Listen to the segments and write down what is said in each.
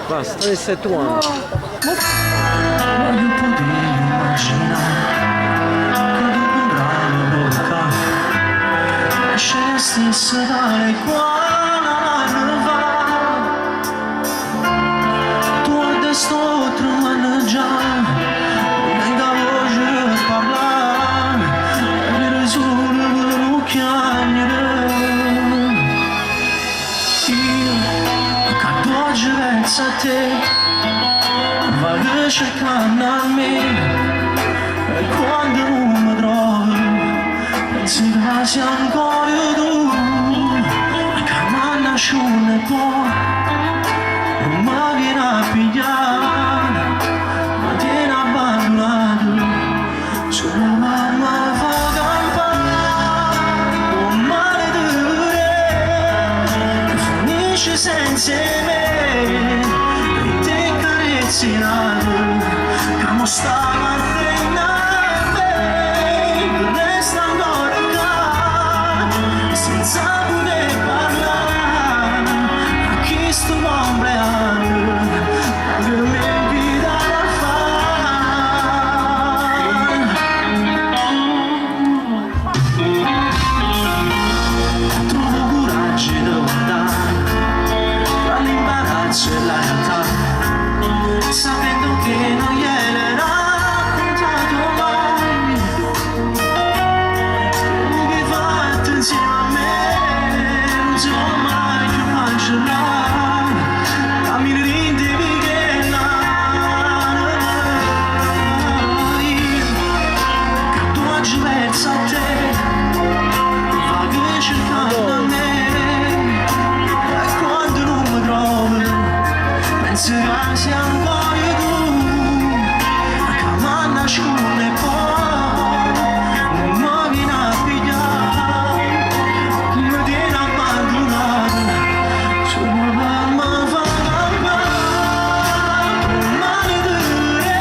Basta, adesso è tuo. Voglio poter immaginare che dopo un ramo bocca esce la stessa dalle quali va. Tu a destra tremano già, venga voce a parlare e mi risulta che non chiamerò. Io accanto oggi penso a te, vado cercando a me, e quando non mi trovo penso che sia ancora tu, che mi nasce può, non mi viene a pigliare, ma tiene abbandonato sulla mamma fa campare, un male dure che finisce senza me. Come stava a frenare, resta ancora qua, senza poter parlare, a chi sto compleanno, che mi invita a fare. Trovo coraggio di guardare tra l'imbarazzo e la realtà, sapendo che non gliene raccontato mai, che fa attenzione a me, non si può mai più cancellare la mia rinde che nare. Che tu oggi pensa a te, va che cercando a me, e quando non mi trovo penso che sia ancora nascone poi, non mi viene a pigliare, mi tiene abbandonato, sulla mamma fa campare, un male dure,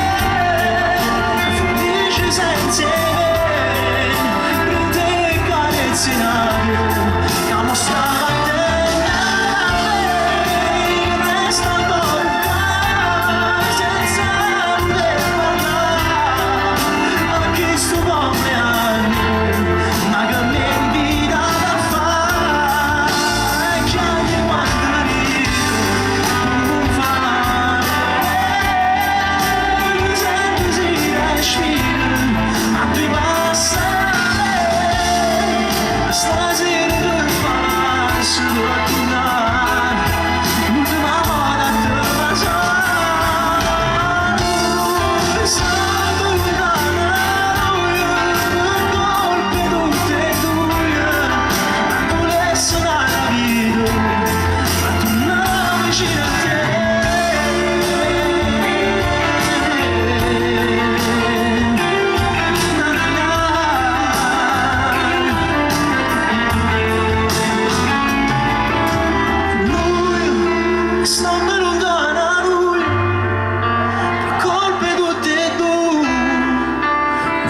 finisce senza me, prende e carezze in aria, chiamo stare a te.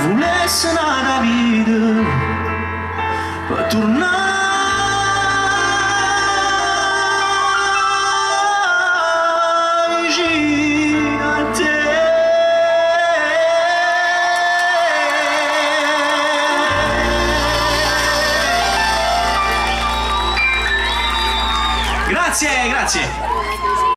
Volesse nada vita per tornare vicino a te. Grazie, grazie.